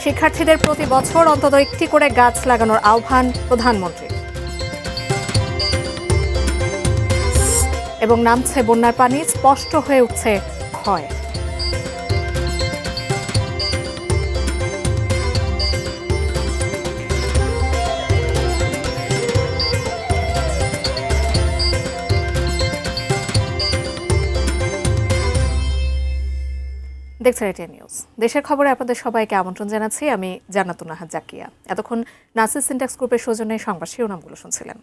শিক্ষার্থীদের প্রতি বছর অন্তত একটি করে গাছ লাগানোর আহ্বান প্রধানমন্ত্রীর। এবং নামছে বন্যার পানি, স্পষ্ট হয়ে উঠছে ক্ষয়। দেখছেন এটিএন নিউজ। দেশের খবরে আপনাদের সবাইকে আমন্ত্রণ জানাচ্ছি। আমি জান্নাতুন নাহার জাকিয়া। এতক্ষণ নাসির সিনট্যাক্স গ্রুপের সৌজন্যে সংবাদ শিরোনামগুলো শুনছিলেন।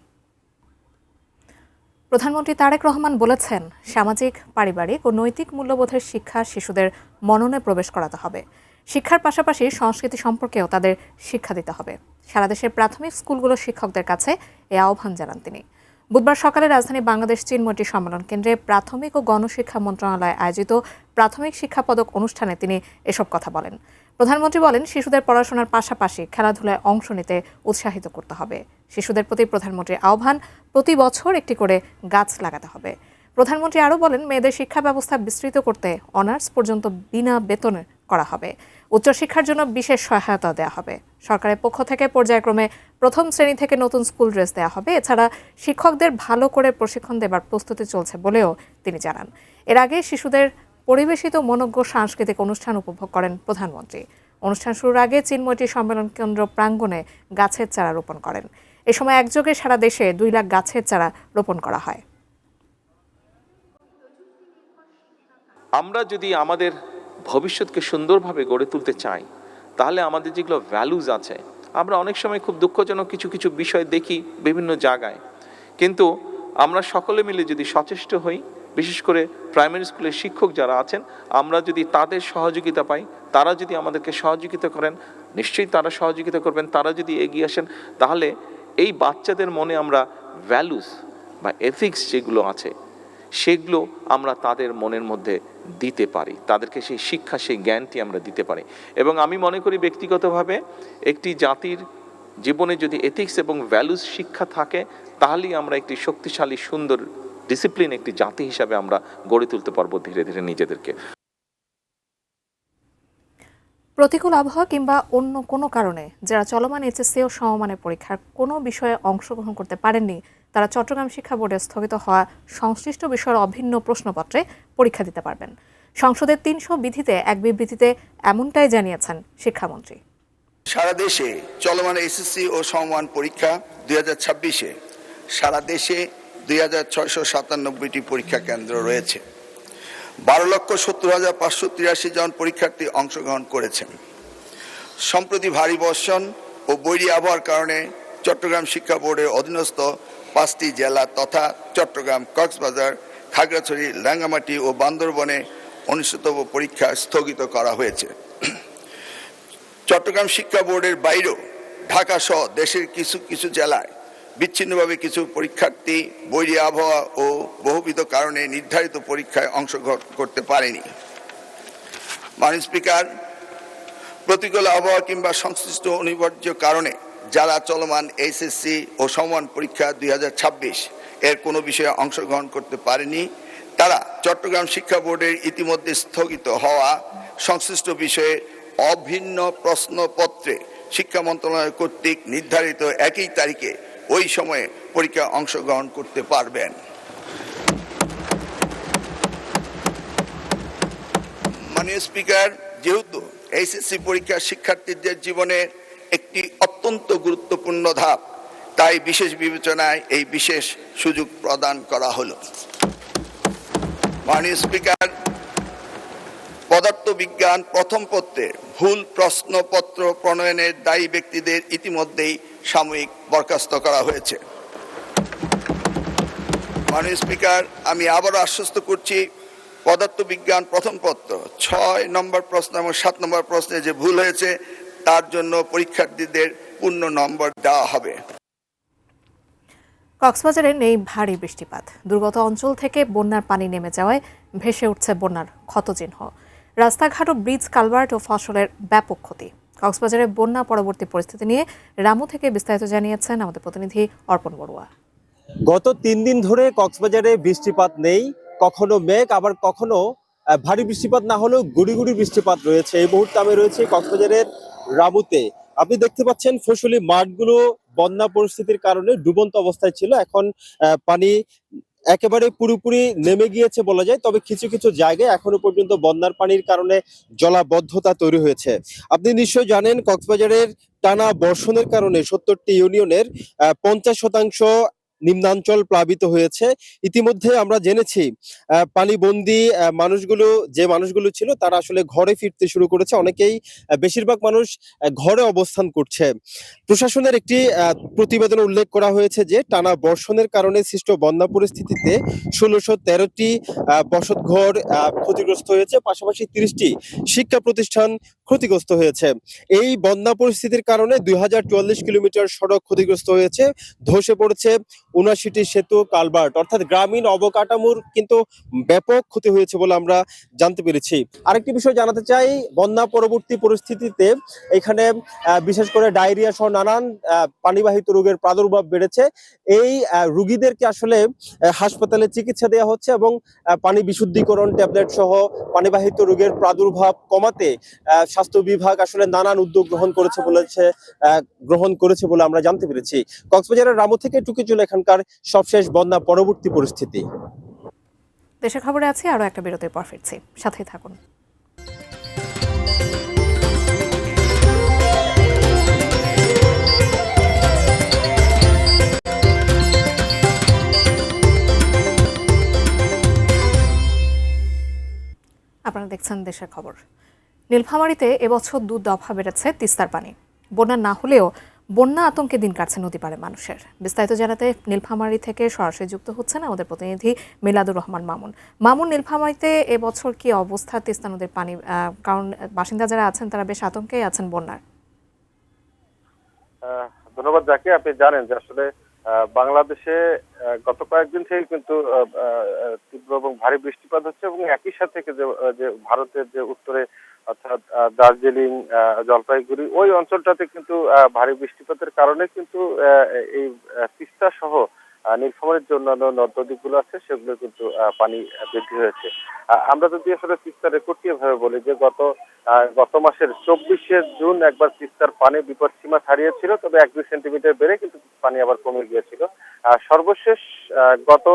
প্রধানমন্ত্রী তারেক রহমান বলেছেন, সামাজিক, পারিবারিক ও নৈতিক মূল্যবোধের শিক্ষা শিশুদের মননে প্রবেশ করাতে হবে। শিক্ষার পাশাপাশি সংস্কৃতি সম্পর্কেও তাদের শিক্ষা দিতে হবে। সারা দেশের প্রাথমিক স্কুলগুলোর শিক্ষকদের কাছে এই আহ্বান জানান তিনি। বুধবার সকালে রাজধানী বাংলাদেশ চিনমতি সম্মেলন কেন্দ্রে প্রাথমিক ও গণশিক্ষা মন্ত্রণালয় আয়োজিত প্রাথমিক শিক্ষা পদক অনুষ্ঠানে তিনি এসব কথা বলেন। প্রধানমন্ত্রী বলেন, শিশুদের পড়াশোনার পাশাপাশি খেলাধুলায় অংশ নিতে উৎসাহিত করতে হবে। শিশুদের প্রতি প্রধানমন্ত্রীর আহ্বান, প্রতি বছর একটি করে গাছ লাগাতে হবে। প্রধানমন্ত্রী আরও বলেন, মেয়েদের শিক্ষা ব্যবস্থা বিস্তৃত করতে অনার্স পর্যন্ত বিনা বেতনে করা হবে। উচ্চশিক্ষার জন্য বিশেষ সহায়তা দেওয়া হবে। সরকারের পক্ষ থেকে পর্যায়ক্রমে প্রথম শ্রেণী থেকে নতুন স্কুল ড্রেস দেওয়া হবে। এছাড়া শিক্ষকদের ভালো করে প্রশিক্ষণ দেবার প্রস্তুতি চলছে বলেও তিনি জানান। এর আগে শিশুদের পরিবেশিত মনোজ্ঞ সাংস্কৃতিক অনুষ্ঠান উপভোগ করেন প্রধানমন্ত্রী। অনুষ্ঠান শুরুর আগে চিনমতি সম্মেলন কেন্দ্র প্রাঙ্গণে গাছের চারা রোপণ করেন। এ সময় একযোগে সারা দেশে 2 লাখ গাছের চারা রোপণ করা হয়। আমরা যদি আমাদের ভবিষ্যৎকে সুন্দরভাবে গড়ে তুলতে চাই, তাহলে আমাদের যেগুলো ভ্যালুজ আছে, আমরা অনেক সময় খুব দুঃখজনক কিছু কিছু বিষয় দেখি বিভিন্ন জায়গায়, কিন্তু আমরা সকলে মিলে যদি সচেষ্ট হই, বিশেষ করে প্রাইমারি স্কুলের শিক্ষক যারা আছেন, আমরা যদি তাদের সহযোগিতা পাই, তারা যদি আমাদেরকে সহযোগিতা করেন, নিশ্চয়ই তারা সহযোগিতা করবেন, তারা যদি এগিয়ে আসেন, তাহলে এই বাচ্চাদের মনে আমরা ভ্যালুস বা এথিক্স যেগুলো আছে সেগুলো আমরা তাদের মনের মধ্যে দিতে পারি, তাদেরকে সেই শিক্ষা, সেই জ্ঞানটি আমরা দিতে পারি। এবং আমি মনে করি ব্যক্তিগতভাবে একটি জাতির জীবনে যদি এথিক্স এবং ভ্যালুস শিক্ষা থাকে, তাহলেই আমরা একটি শক্তিশালী, সুন্দর, ডিসিপ্লিন একটি জাতি হিসাবে আমরা গড়ে তুলতে পারবো ধীরে ধীরে নিজেদেরকে। প্রতিকূল আবহাওয়া কিংবা অন্য কোনো কারণে যারা চলমান এইচএসসি ও সমমানের পরীক্ষার কোনো বিষয়ে অংশগ্রহণ করতে পারেননি, তারা চট্টগ্রাম শিক্ষা বোর্ডে স্থগিত হওয়া সংশ্লিষ্ট বিষয়ের অভিন্ন প্রশ্নপত্রে পরীক্ষা দিতে পারবেন। সংসদের 300 বিধিতে এক বিবৃতিতে এমনটাই জানিয়েছেন শিক্ষামন্ত্রী। সারা দেশে চলমান এসএসসি ও সমমান পরীক্ষা 2026-এ সারা দেশে 2697টি পরীক্ষা কেন্দ্র রয়েছে। 12,70,583 জন পরীক্ষার্থী অংশগ্রহণ করেছেন। সম্প্রতি ভারী বর্ষণ ও বৈরী আবহাওয়ার কারণে চট্টগ্রাম শিক্ষা বোর্ডের অধীনস্থ 5টি জেলা তথা চট্টগ্রাম, কক্সবাজার, খাগড়াছড়ি, রাঙ্গামাটি ও বান্দরবনে অনুষ্ঠিতব্য পরীক্ষা স্থগিত করা হয়েছে। চট্টগ্রাম শিক্ষা বোর্ডের বাইরেও ঢাকা সহ দেশের কিছু কিছু জেলায় বিচ্ছিন্নভাবে কিছু পরীক্ষার্থী বৈরী আবহাওয়া ও বহুবিধ কারণে নির্ধারিত পরীক্ষায় অংশগ্রহণ করতে পারেনি। মাননীয় স্পিকার, প্রতিকূল আবহাওয়া কিংবা সংশ্লিষ্ট অনিবার্য কারণে যারা চলমান এইচএসসি ও সমমান পরীক্ষা 2026 এর কোনো বিষয়ে অংশগ্রহণ করতে পারেনি, তারা চট্টগ্রাম শিক্ষা বোর্ডের ইতিমধ্যে স্থগিত হওয়া সংশ্লিষ্ট বিষয়ে অভিন্ন প্রশ্নপত্রে শিক্ষা মন্ত্রণালয় কর্তৃক নির্ধারিত একই তারিখে ওই সময়ে পরীক্ষা অংশগ্রহণ করতে পারবেন। মাননীয় স্পিকার, যেহেতু এইচএসসি পরীক্ষা শিক্ষার্থীদের জীবনে একটি অত্যন্ত গুরুত্বপূর্ণ ধাপ, তাই বিশেষ বিবেচনায় এই বিশেষ সুযোগ প্রদান করা হলো। মাননীয় স্পিকার, পদার্থবিজ্ঞান প্রথম পত্রে ভুল প্রশ্নপত্র প্রণয়নের দায়ী ব্যক্তিদের ইতিমধ্যেই সাময়িক বরখাস্ত করা হয়েছে। মাননীয় স্পিকার, আমি আবারও আশ্বস্ত করছি, পদার্থবিজ্ঞান প্রথম পত্র 6 নম্বর প্রশ্ন এবং 7 নম্বর প্রশ্নে যে ভুল হয়েছে তার জন্য পরীক্ষার্থীদের পূর্ণ নম্বর দেওয়া হবে। কক্সবাজারে নেই ভারী বৃষ্টিপাত। দুর্গত অঞ্চল থেকে বন্যার পানি নেমে যাওয়ায় ভেসে উঠছে বন্যার ক্ষতচিহ্ন। রাস্তাঘাট ও ব্রিজ, কালভার্ট ও ফসলের ব্যাপক ক্ষতি। কক্সবাজারে বন্যা পরবর্তী পরিস্থিতি নিয়ে রামু থেকে বিস্তারিত জানিয়েছেন আমাদের প্রতিনিধি অর্পণ বড়ুয়া। গত 3 দিন ধরে কক্সবাজারে বৃষ্টিপাত নেই, কখনো মেঘ আবার কখনো ভারী বৃষ্টিপাত না হলেও গুড়ি গুড়ি বৃষ্টিপাত রয়েছে। এই মুহূর্তে আমি রয়েছে কক্সবাজারের রামুতে আপনি দেখতে পাচ্ছেন ফসলি মাঠগুলো বন্যা পরিস্থিতির কারণে ডুবন্ত অবস্থায় ছিল। এখন পানি একেবারে পুরোপুরি নেমে গিয়েছে বলা যায়, তবে কিছু কিছু জায়গায় এখনো পর্যন্ত বন্যার পানির কারণে জলাবদ্ধতা তৈরি হয়েছে। আপনি নিশ্চয়ই জানেন কক্সবাজারের টানা বর্ষণের কারণে ৭০টি ইউনিয়নের ৫০% নিম্নাঞ্চল প্লাবিত হয়েছে। ইতিমধ্যে আমরা জেনেছি পানিবন্দী মানুষগুলো ছিল তারা আসলে ঘরে ফিরতে শুরু করেছে। অনেকেই বেশিরভাগ মানুষ ঘরে অবস্থান করছে। প্রশাসনের একটি প্রতিবেদনে উল্লেখ করা হয়েছে যে টানা বর্ষণের কারণে সৃষ্ট বন্যা পরিস্থিতিতে ১৬১৩টি বসতঘর ক্ষতিগ্রস্ত হয়েছে, পাশাপাশি ৩০টি শিক্ষা প্রতিষ্ঠান ক্ষতিগ্রস্ত হয়েছে। এই বন্যা পরিস্থিতির কারণে ২০৪৪ কিলোমিটার সড়ক ক্ষতিগ্রস্ত হয়েছে, ধসে পড়েছে ৭৯টি সেতু কালভার্ট, অর্থাৎ গ্রামীণ অবকাঠামোর কিন্তু ব্যাপক ক্ষতি হয়েছে বলে আমরা জানতে পেরেছি। আরেকটি বিষয় জানাতে চাই, বন্যা পরবর্তী পরিস্থিতিতে এখানে বিশেষ করে ডায়রিয়া সহ নানান পানিবাহিত রোগের প্রাদুর্ভাব বেড়েছে। এই রোগীদেরকে আসলে হাসপাতালে চিকিৎসা দেওয়া হচ্ছে এবং পানি বিশুদ্ধীকরণ ট্যাবলেট সহ পানিবাহিত রোগের প্রাদুর্ভাব কমাতে স্বাস্থ্য বিভাগ আসলে নানান উদ্যোগ গ্রহণ করেছে বলে আমরা জানতে পেরেছি। কক্সবাজারের রামু থেকে টুকিচুল এখানকার সবশেষ বন্যা পরবর্তী পরিস্থিতি। দেশের খবরে আছে আরও একটা বিরতির পর ফিরছি, সাথেই থাকুন। আপনারা দেখছেন দেশের খবর। নীলফামারীতে এবছর ২ দফা বেড়েছে তিস্তার পানি। বন্যা না হলেও বন্যা আতঙ্কে দিন কাটছে নদী পাড়ে মানুষের। বিস্তারিত জানাতে নীলফামারী থেকে সরাসরি যুক্ত হচ্ছেন আমাদের প্রতিনিধি মিলাদুর রহমান মামুন। নীলফামারীতে এবছর কি অবস্থা তিস্তা নদীর পানি, কারণ বাসিন্দা যারা আছেন তারা বেশ আতঙ্কেই আছেন বন্যার। ধন্যবাদ যাকে। আপনি জানেন যে আসলে বাংলাদেশে গত কয়েকদিন থেকে কিন্তু তীব্র এবং ভারী বৃষ্টিপাত হচ্ছে এবং একই সাথে যে ভারতের যে উত্তরে অর্থাৎ দার্জিলিং, জলপাইগুড়ি ওই অঞ্চলটাতে কিন্তু ভারী বৃষ্টিপাতের কারণে কিন্তু এই তিস্তা সহ নীলফামারীর যে অন্যান্য নদ নদীগুলো আছে সেগুলো কিন্তু পানি বৃদ্ধি হয়েছে। আমরা যদি আসলে তিস্তার রেকর্ডটি এভাবে বলি যে গত মাসের ২৪শে জুন একবার তিস্তার পানি বিপদ সীমা ছাড়িয়েছিল, তবে ১-২ সেন্টিমিটার বেড়ে কিন্তু পানি আবার কমে গিয়েছিল। সর্বশেষ গত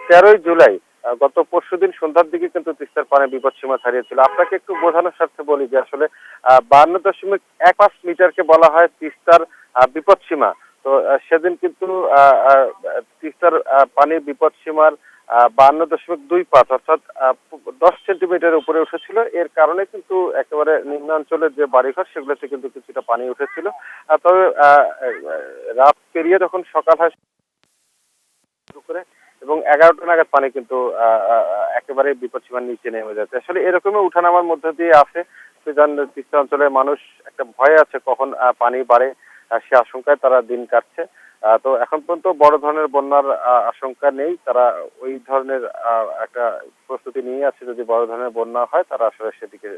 ১৩ই জুলাই গত পরশুদিন সন্ধ্যার দিকে কিন্তু তিস্তার পানি বিপদ সীমা ছাড়িয়েছিল। আপনাকে একটু বোঝানোর স্বার্থে বলি যে আসলে ৫২.১৫ মিটারকে বলা হয় তিস্তার বিপদ সীমা। তো সেদিন কিন্তু তিস্তার পানির বিপদ সীমার ৫২.২৫ অর্থাৎ ১০ সেন্টিমিটার উপরে উঠেছিল। এর কারণে কিন্তু একেবারে নিম্নাঞ্চলের যে বাড়িঘর সেগুলোতে কিন্তু কিছুটা পানি উঠেছিল। তবে রাত পেরিয়ে যখন সকাল হয় করে এবং ১১টা নাগাদ পানি কিন্তু একেবারে বিপদসীমার নিচে নেমে যাচ্ছে। আসলে এরকমই উঠানামার মধ্যে দিয়ে আছে। তিস্তা অঞ্চলের মানুষ একটা ভয় আছে কখন পানি বাড়ে, সে আশঙ্কায় তারা দিন কাটছে। তো এখন পর্যন্ত বড় ধরনের বন্যার আশঙ্কা নেই। তারা ওই ধরনের একটা প্রস্তুতি নিয়ে আছে, যদি বড় ধরনের বন্যা হয় তারা আসলে সেদিকে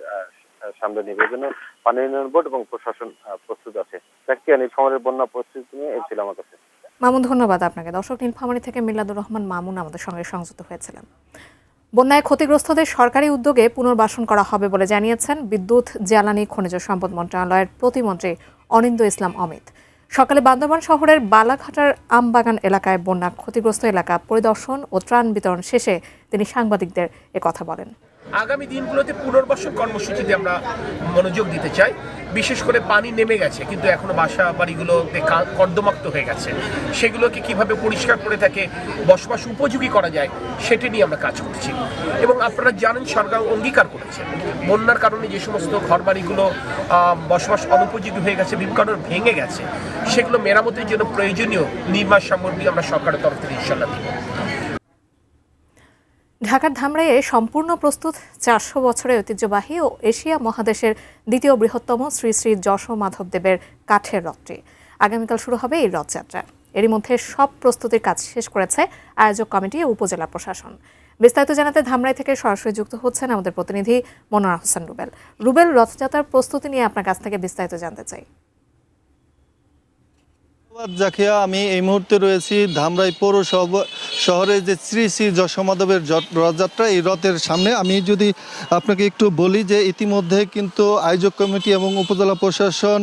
সামনে নেবে। এই জন্য পানি উন্নয়ন বোর্ড এবং প্রশাসন প্রস্তুত আছে। নীলফামারীর বন্যা পরিস্থিতি নিয়ে এই ছিল আমার কাছে। মামুন, ধন্যবাদ আপনাকে। দর্শক, নীলফামারী থেকে মিলাদুর রহমান মামুন আমাদের সঙ্গে সংযুক্ত হয়েছিলেন। বন্যায় ক্ষতিগ্রস্তদের সরকারি উদ্যোগে পুনর্বাসন করা হবে বলে জানিয়েছেন বিদ্যুৎ, জ্বালানি, খনিজ সম্পদ মন্ত্রণালয়ের প্রতিমন্ত্রী অনিন্দ্য ইসলাম অমিত। সকালে বান্দরবান শহরের বালাঘাটার আমবাগান এলাকায় বন্যা ক্ষতিগ্রস্ত এলাকা পরিদর্শন ও ত্রাণ বিতরণ শেষে তিনি সাংবাদিকদের একথা বলেন। আগামী দিনগুলোতে পুনর্বাসন কর্মসূচিতে আমরা মনোযোগ দিতে চাই। বিশেষ করে পানি নেমে গেছে কিন্তু এখনো বাসা বাড়িগুলোতে কর্দমাক্ত হয়ে গেছে, সেগুলোকে কিভাবে পরিষ্কার করে থাকে বসবাস উপযোগী করা যায় সেটি নিয়ে আমরা কাজ করছি। এবং আপনারা জানেন সরকার অঙ্গীকার করেছে বন্যার কারণে যে সমস্ত ঘরবাড়িগুলো বসবাস অনুপযোগী হয়ে গেছে, বিভিন্ন কারণে ভেঙে গেছে, সেগুলো মেরামতের জন্য প্রয়োজনীয় নির্মাণ সামগ্রী আমরা সরকারের তরফ থেকে ইনশাআল্লাহ দিব। ঢাকার ধামরাইয়ে সম্পূর্ণ প্রস্তুত ৪০০ বছরের ঐতিহ্যবাহী ও এশিয়া মহাদেশের দ্বিতীয় বৃহত্তম শ্রী শ্রী যশো মাধবদেবের কাঠের রথটি। আগামীকাল শুরু হবে এই রথযাত্রা। এরই মধ্যে সব প্রস্তুতির কাজ শেষ করেছে আয়োজক কমিটি ও উপজেলা প্রশাসন। বিস্তারিত জানাতে ধামরাই থেকে সরাসরি যুক্ত হচ্ছেন আমাদের প্রতিনিধি মনোয়ার হোসেন রুবেল, রথযাত্রার প্রস্তুতি নিয়ে আপনার কাছ থেকে বিস্তারিত জানতে চাই। জাকিয়া, আমি এই মুহূর্তে রয়েছি ধামরাই পৌরসভা শহরে যে শ্রী শ্রী যশোমাধবের রথযাত্রা, এই রথের সামনে। আমি যদি আপনাকে একটু বলি যে ইতিমধ্যে কিন্তু আয়োজক কমিটি এবং উপজেলা প্রশাসন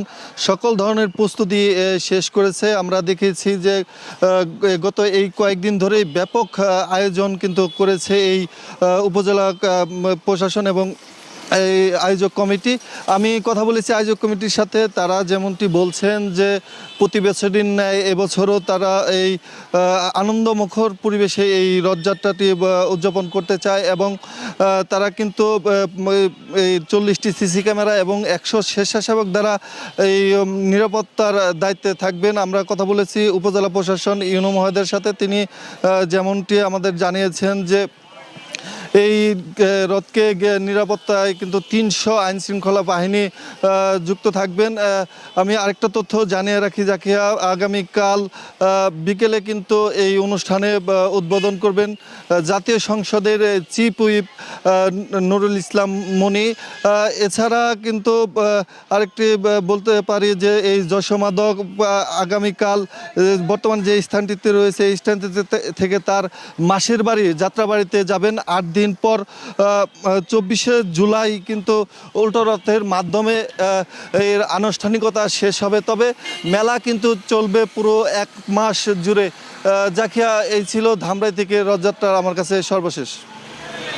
সকল ধরনের প্রস্তুতি শেষ করেছে। আমরা দেখেছি যে গত এই কয়েকদিন ধরেই ব্যাপক আয়োজন কিন্তু করেছে এই উপজেলা প্রশাসন এবং এই আয়োজক কমিটি। আমি কথা বলেছি আয়োজক কমিটির সাথে, তারা যেমনটি বলছেন যে প্রতি বছরের ন্যায় এবছরও তারা এই আনন্দমুখর পরিবেশে এই রথযাত্রাটি উদযাপন করতে চায় এবং তারা কিন্তু এই 40টি সিসি ক্যামেরা এবং 100 স্বেচ্ছাসেবক দ্বারা এই নিরাপত্তার দায়িত্বে থাকবেন। আমরা কথা বলেছি উপজেলা প্রশাসন ইউনো মহোদয়ের সাথে, তিনি যেমনটি আমাদের জানিয়েছেন যে এই রথকে নিরাপত্তায় কিন্তু 300 আইন শৃঙ্খলা বাহিনী যুক্ত থাকবেন। আমি আরেকটা তথ্য জানিয়ে রাখি জাকিয়া, আগামীকাল বিকেলে কিন্তু এই অনুষ্ঠানে উদ্বোধন করবেন জাতীয় সংসদের চিফ হুইপ নুরুল ইসলাম মনি। এছাড়া কিন্তু আরেকটি বলতে পারি যে এই যশোমাধব আগামীকাল বর্তমান যে স্থানটিতে রয়েছে এই স্থানটিতে থেকে তার মাসির বাড়ি যাত্রাবাড়িতে যাবেন। 8 দিন পর 24শে জুলাই কিন্তু উল্টো রথের মাধ্যমে এর আনুষ্ঠানিকতা শেষ হবে। তবে মেলা কিন্তু চলবে পুরো 1 মাস জুড়ে। জাকিয়া, এই ছিল ধামরাই থেকে রথযাত্রার আমার কাছে সর্বশেষ।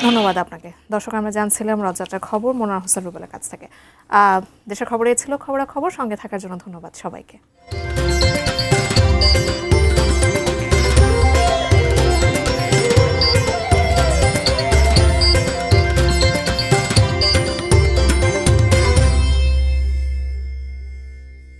ধন্যবাদ আপনাকে। দর্শক, আমরা জানছিলাম রথযাত্রার খবর মনোয়ার হোসেন রুবেলের কাছ থেকে। দেশের খবর এই ছিল। খবরাখবর সঙ্গে থাকার জন্য ধন্যবাদ সবাইকে।